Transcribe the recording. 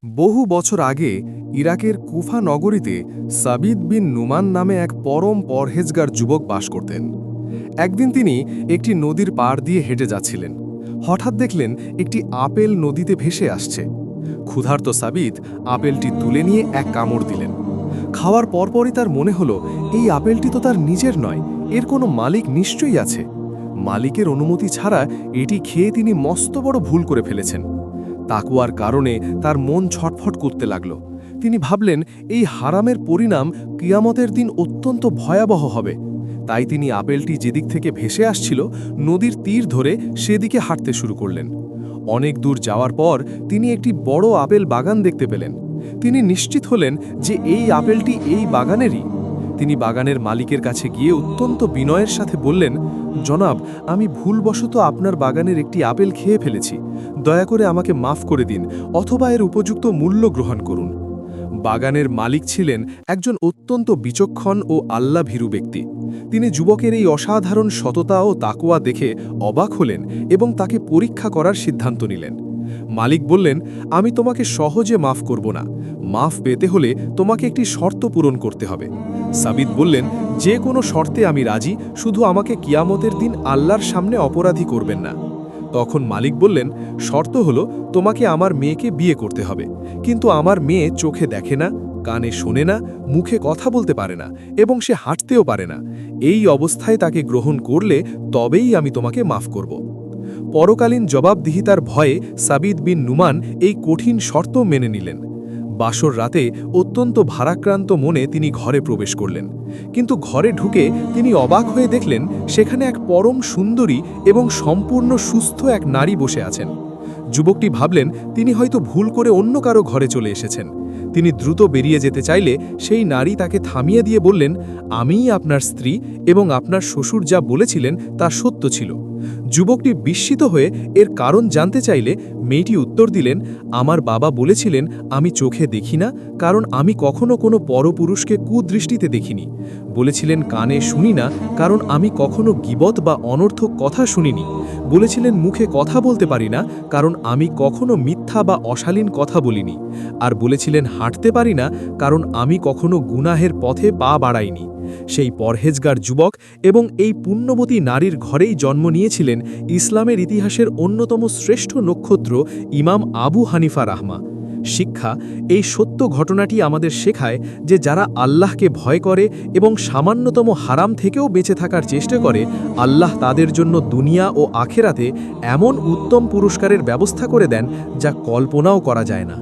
বহু বছর আগে ইরাকের কুফা নগরীতে সাবিত বিন নুমান নামে এক পরম পরহেজগার যুবক বাস করতেন। একদিন তিনি একটি নদীর পাড় দিয়ে হেঁটে যাচ্ছিলেন। হঠাৎ দেখলেন একটি আপেল নদীতে ভেসে আসছে। ক্ষুধার্ত সাবিত আপেলটি তুলে নিয়ে এক কামড় দিলেন। খাওয়ার পরপরই তার মনে হলো এই আপেলটি তো তার নিজের নয়, এর কোনো মালিক নিশ্চয়ই আছে। মালিকের অনুমতি ছাড়া এটি খেয়ে তিনি মস্ত বড় ভুল করে ফেলেছেন। তাকওয়ার কারণে তার মন ছটফট করতে লাগল। তিনি ভাবলেন এই হারামের পরিণাম কিয়ামতের দিন অত্যন্ত ভয়াবহ হবে। তাই তিনি আপেলটি যেদিক থেকে ভেসে আসছিল নদীর তীর ধরে সেদিকে হাঁটতে শুরু করলেন। অনেক দূর যাওয়ার পর তিনি একটি বড় আপেল বাগান দেখতে পেলেন। তিনি নিশ্চিত হলেন যে এই আপেলটি এই বাগানেরই। তিনি বাগানের মালিকের কাছে গিয়ে অত্যন্ত বিনয়ের সাথে বললেন, জনাব, আমি ভুলবশত আপনার বাগানের একটি আপেল খেয়ে ফেলেছি। দয়া করে আমাকে মাফ করে দিন, অথবা এর উপযুক্ত মূল্য গ্রহণ করুন। বাগানের মালিক ছিলেন একজন অত্যন্ত বিচক্ষণ ও আল্লাভীরু ব্যক্তি। তিনি যুবকের এই অসাধারণ সততা ও তাকওয়া দেখে অবাক হলেন এবং তাকে পরীক্ষা করার সিদ্ধান্ত নিলেন। মালিক বললেন, আমি তোমাকে সহজে মাফ করব না। মাফ পেতে হলে তোমাকে একটি শর্ত পূরণ করতে হবে। সাবিত বললেন, যে কোনো শর্তে আমি রাজি, শুধু আমাকে কিয়ামতের দিন আল্লাহর সামনে অপরাধী করবেন না। তখন মালিক বললেন, শর্ত হলো তোমাকে আমার মেয়েকে বিয়ে করতে হবে, কিন্তু আমার মেয়ে চোখে দেখে না, কানে শোনে না, মুখে কথা বলতে পারে না এবং সে হাঁটতেও পারে না। এই অবস্থায় তাকে গ্রহণ করলে তবেই আমি তোমাকে মাফ করব। পরকালীন জবাবদিহিতার ভয়ে সাবিত বিন নুমান এই কঠিন শর্ত মেনে নিলেন। বাসর রাতে অত্যন্ত ভারাক্রান্ত মনে তিনি ঘরে প্রবেশ করলেন। কিন্তু ঘরে ঢুকে তিনি অবাক হয়ে দেখলেন সেখানে এক পরম সুন্দরী এবং সম্পূর্ণ সুস্থ এক নারী বসে আছেন। যুবকটি ভাবলেন তিনি হয়তো ভুল করে অন্য কারো ঘরে চলে এসেছেন। তিনি দ্রুত বেরিয়ে যেতে চাইলে সেই নারী তাকে থামিয়ে দিয়ে বললেন, আমিই আপনার স্ত্রী এবং আপনার শ্বশুর যা বলেছিলেন তা সত্য ছিল। যুবকটি বিস্মিত হয়ে এর কারণ জানতে চাইলে মেয়েটি উত্তর দিলেন, আমার বাবা বলেছিলেন আমি চোখে দেখি না, কারণ আমি কখনো কোনো পরপুরুষকে কুদৃষ্টিতে দেখিনি। বলেছিলেন কানে শুনি না, কারণ আমি কখনো গীবত বা অনর্থক কথা শুনিনি। বলেছিলেন মুখে কথা বলতে পারি না, কারণ আমি কখনো মিথ্যা বা অশালীন কথা বলিনি। আর বলেছিলেন হাঁটতে পারি না, কারণ আমি কখনো গুনাহের পথে পা বাড়াইনি। সেই পরহেজগার যুবক এবং এই পুণ্যবতী নারীর ঘরেই জন্ম নিয়েছিলেন ইসলামের ইতিহাসের অন্যতম শ্রেষ্ঠ নক্ষত্র ইমাম আবু হানিফা রাহমা। শিক্ষা, এই সত্য ঘটনাটি আমাদের শেখায় যে যারা আল্লাহকে ভয় করে এবং সামান্যতম হারাম থেকেও বেঁচে থাকার চেষ্টা করে, আল্লাহ তাদের জন্য দুনিয়া ও আখেরাতে এমন উত্তম পুরস্কারের ব্যবস্থা করে দেন যা কল্পনাও করা যায় না।